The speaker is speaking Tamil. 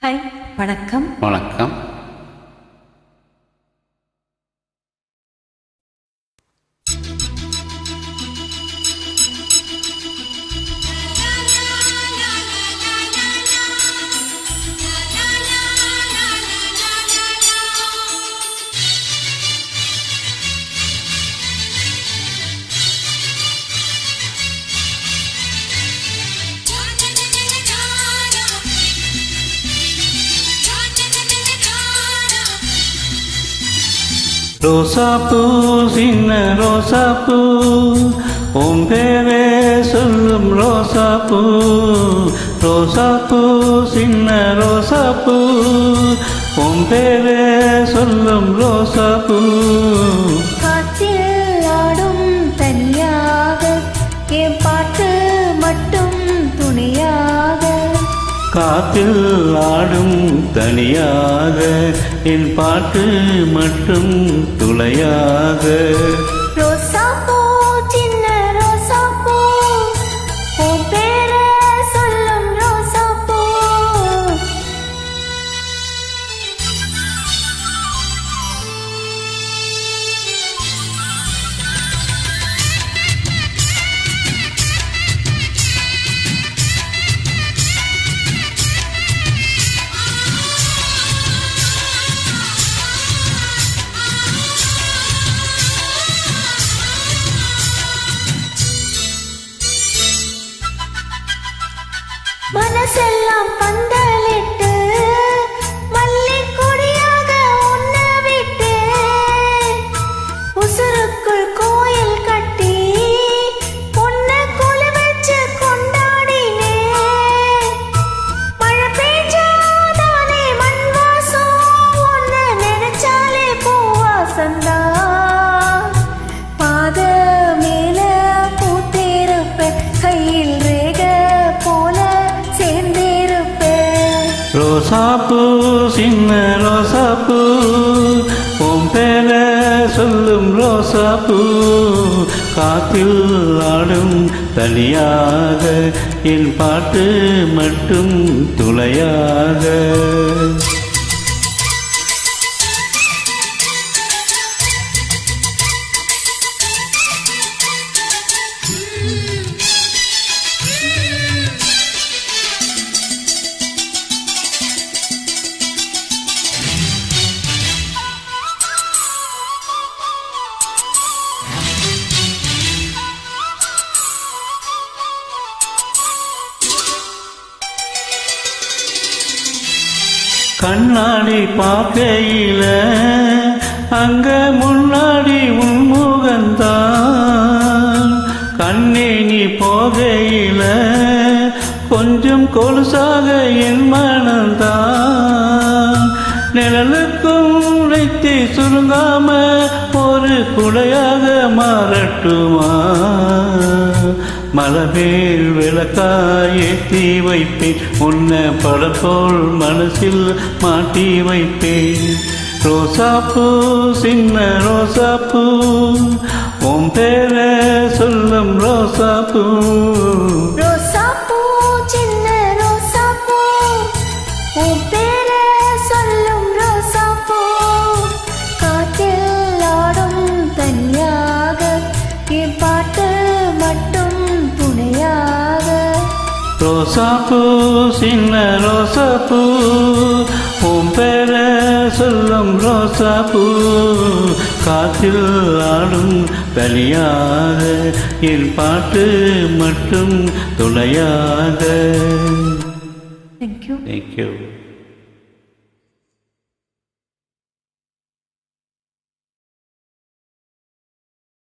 ஹாய், வணக்கம். வணக்கம். ரோசாப்பூ சின்ன ரோசாப்பூ உன் பேரே சொல்லும் ரோசாப்பூ. ரோசாப்பூ சின்ன ரோசாப்பூ உன் பேரே சொல்லும் ரோசாப்பூ. காற்றில் ஆடும் தனியாக என் பாட்டு மட்டும் துணையாக. காற்றில் ஆடும் தனியாக என் பாட்டு மட்டும் துளையாக. ரோசாப்பூ சின்ன ரோசாப்பூ உன் பேரை சொல்லும் ரோசாப்பூ. மனசெல்லாம் பந்தலிட்டு மல்லி கொடியாக உன்னை விட்டு உசுருக்குள் கோயில் கட்டி பொண்ணை கொலு வச்சு கொண்டாடினே. மழை பெய்ஞ்சாதானே மண் வாசம், உன்னை நினைச்சாலே பூவாசந்தா. பாத மேல பூத்திருப்ப கையில் ரேக போல ரோசாப்பூ சின்ன ரோசாப்பூ உன் பேரை சொல்லும் ரோசாப்பூ. காத்தில் ஆடும் தனியாக என் பாட்டு மட்டும் துளையாக. கண்ணாடி பார்க்கையில அங்க முன்னாடி உன்முகந்தான். கண்ணே நீ போகையில கொஞ்சம் கொலுசாக என் மனந்தான். நிழலுக்கும் நெத்தி சுருங்காம ஒரு குடையாக மாறட்டுமா? மலமேல் விளக்காயேற்றி வைப்பேன், உன்னை படப்போல் மனசில் மாட்டி வைப்பேன். ரோசாப்பூ சின்ன ரோசாப்பூ உன் பேரை சொல்லும் ரோசாப்பூ. ரோசாப்பூ சின்ன ரோசாப்பூ உன் பேரை சொல்லும் ரோசாப்பூ. காற்றில் ஆடும் தனியாக என் பாட்டு மட்டும் துணையாக. ரோசாப்பூ சின்ன ரோசாப்பூ உன் பேரை சொல்லும் ரோசாப்பூ. காற்றில் ஆடும் தனியாக என் பாட்டு மட்டும் துணையாக. Thank you. Thank you.